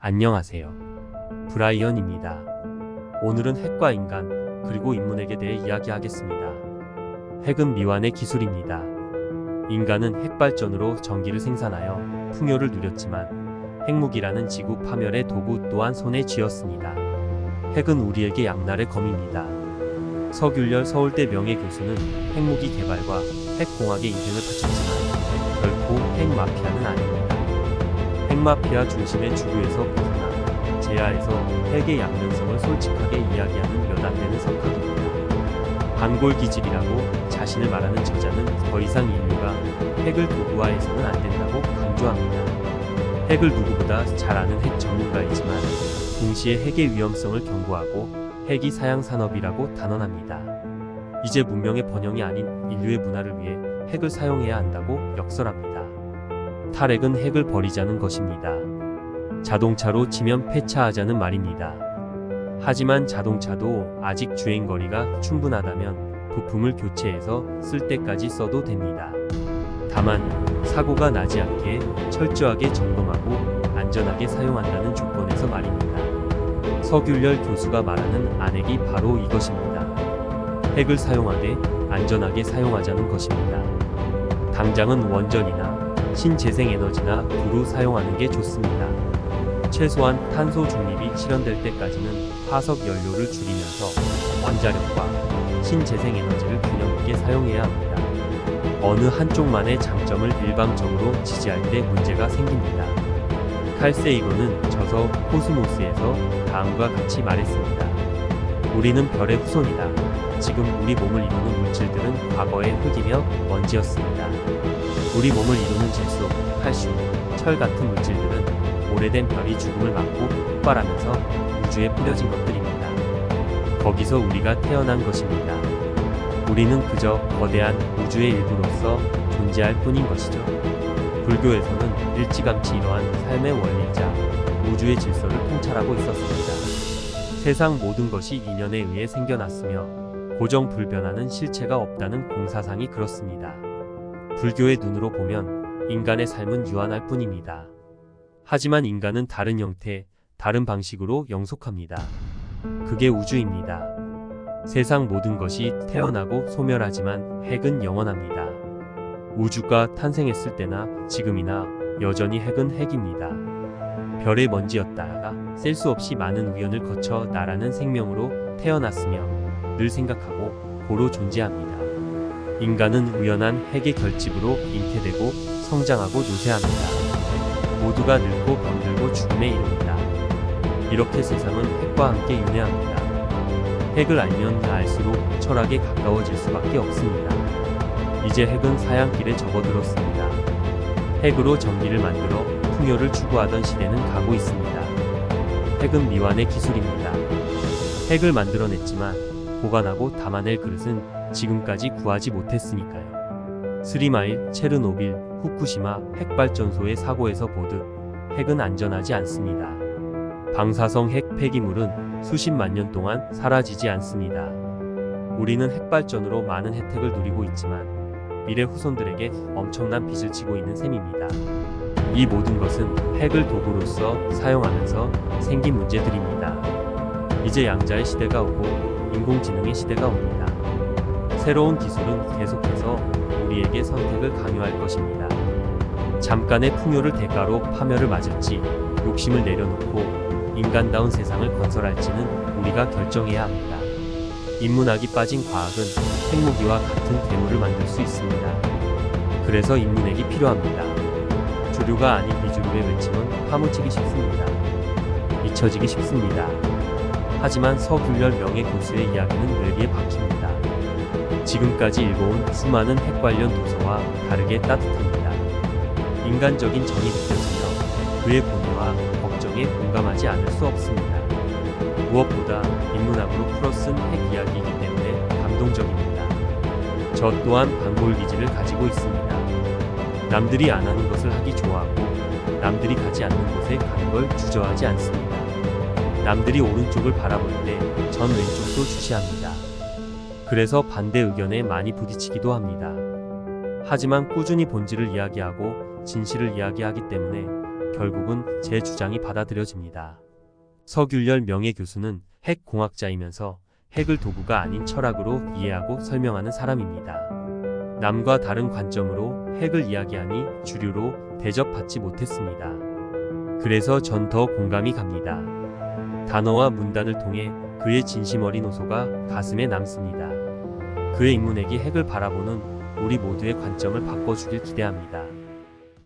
안녕하세요. 브라이언입니다. 오늘은 핵과 인간, 그리고 인문핵에 대해 이야기하겠습니다. 핵은 미완의 기술입니다. 인간은 핵발전으로 전기를 생산하여 풍요를 누렸지만 핵무기라는 지구 파멸의 도구 또한 손에 쥐었습니다. 핵은 우리에게 양날의 검입니다. 서균열 서울대 명예교수는 핵무기 개발과 핵공학의 인생을 바쳤지만 결코 핵마피아는 아닙니다. 핵마피아 중심의 주류에서 벗어나 제야에서 핵의 양면성을 솔직하게 이야기하는 몇 안 되는 석학입니다. 반골기질이라고 자신을 말하는 저자는 더 이상 인류가 핵을 도구화해서는 안 된다고 강조합니다. 핵을 누구보다 잘 아는 핵 전문가이지만 동시에 핵의 위험성을 경고하고 핵이 사양산업이라고 단언합니다. 이제 문명의 번영이 아닌 인류의 문화를 위해 핵을 사용해야 한다고 역설합니다. 탈핵은 핵을 버리자는 것입니다. 자동차로 치면 폐차하자는 말입니다. 하지만 자동차도 아직 주행거리가 충분하다면 부품을 교체해서 쓸 때까지 써도 됩니다. 다만 사고가 나지 않게 철저하게 점검하고 안전하게 사용한다는 조건에서 말입니다. 서균열 교수가 말하는 안핵이 바로 이것입니다. 핵을 사용하되 안전하게 사용하자는 것입니다. 당장은 원전이나 신재생에너지나 두루 사용하는 게 좋습니다. 최소한 탄소 중립이 실현될 때까지는 화석 연료를 줄이면서 원자력과 신재생에너지를 균형 있게 사용해야 합니다. 어느 한쪽만의 장점을 일방적으로 지지할 때 문제가 생깁니다. 칼 세이건은 저서 코스모스에서 다음과 같이 말했습니다. 우리는 별의 후손이다. 지금 우리 몸을 이루는 물질들은 과거의 흙이며 먼지였습니다. 우리 몸을 이루는 질소, 칼슘, 철 같은 물질들은 오래된 별이 죽음을 맞고 폭발하면서 우주에 뿌려진 것들입니다. 거기서 우리가 태어난 것입니다. 우리는 그저 거대한 우주의 일부로서 존재할 뿐인 것이죠. 불교에서는 일찌감치 이러한 삶의 원리이자 우주의 질서를 통찰하고 있었습니다. 세상 모든 것이 인연에 의해 생겨났으며 고정불변하는 실체가 없다는 공사상이 그렇습니다. 불교의 눈으로 보면 인간의 삶은 유한할 뿐입니다. 하지만 인간은 다른 형태, 다른 방식으로 영속합니다. 그게 우주입니다. 세상 모든 것이 태어나고 소멸하지만 핵은 영원합니다. 우주가 탄생했을 때나 지금이나 여전히 핵은 핵입니다. 별의 먼지였다가 셀 수 없이 많은 우연을 거쳐 나라는 생명으로 태어났으며 늘 생각하고 고로 존재합니다. 인간은 우연한 핵의 결집으로 잉태되고 성장하고 노쇠합니다. 모두가 늙고 병들고 죽음에 이릅니다. 이렇게 세상은 핵과 함께 윤회합니다. 핵을 알면 알수록 철학에 가까워질 수밖에 없습니다. 이제 핵은 사양길에 접어들었습니다. 핵으로 전기를 만들어 풍요를 추구하던 시대는 가고 있습니다. 핵은 미완의 기술입니다. 핵을 만들어냈지만 보관하고 담아낼 그릇은 지금까지 구하지 못했으니까요. 스리마일, 체르노빌, 후쿠시마 핵발전소의 사고에서 보듯 핵은 안전하지 않습니다. 방사성 핵 폐기물은 수십만 년 동안 사라지지 않습니다. 우리는 핵발전으로 많은 혜택을 누리고 있지만 미래 후손들에게 엄청난 빚을 지고 있는 셈입니다. 이 모든 것은 핵을 도구로서 사용하면서 생긴 문제들입니다. 이제 양자의 시대가 오고 인공지능의 시대가 옵니다. 새로운 기술은 계속해서 우리에게 선택을 강요할 것입니다. 잠깐의 풍요를 대가로 파멸을 맞을지 욕심을 내려놓고 인간다운 세상을 건설할지는 우리가 결정해야 합니다. 인문학이 빠진 과학은 핵무기와 같은 괴물을 만들 수 있습니다. 그래서 인문학이 필요합니다. 주류가 아닌 비주류의 외침은 파묻히기 쉽습니다. 잊혀지기 쉽습니다. 하지만 서균열 명예교수의 이야기는 뇌리에 박힙니다. 지금까지 읽어온 수많은 핵 관련 도서와 다르게 따뜻합니다. 인간적인 정이 느껴지며 그의 고뇌와 걱정에 공감하지 않을 수 없습니다. 무엇보다 인문학으로 풀어 쓴 핵 이야기이기 때문에 감동적입니다. 저 또한 반골기질을 가지고 있습니다. 남들이 안 하는 것을 하기 좋아하고 남들이 가지 않는 곳에 가는 걸 주저하지 않습니다. 남들이 오른쪽을 바라볼 때 전 왼쪽도 주시합니다. 그래서 반대 의견에 많이 부딪히기도 합니다. 하지만 꾸준히 본질을 이야기하고 진실을 이야기하기 때문에 결국은 제 주장이 받아들여집니다. 서균열 명예교수는 핵공학자이면서 핵을 도구가 아닌 철학으로 이해하고 설명하는 사람입니다. 남과 다른 관점으로 핵을 이야기하니 주류로 대접받지 못했습니다. 그래서 전 더 공감이 갑니다. 단어와 문단을 통해 그의 진심 어린 호소가 가슴에 남습니다. 그의 인문학이 핵을 바라보는 우리 모두의 관점을 바꿔주길 기대합니다.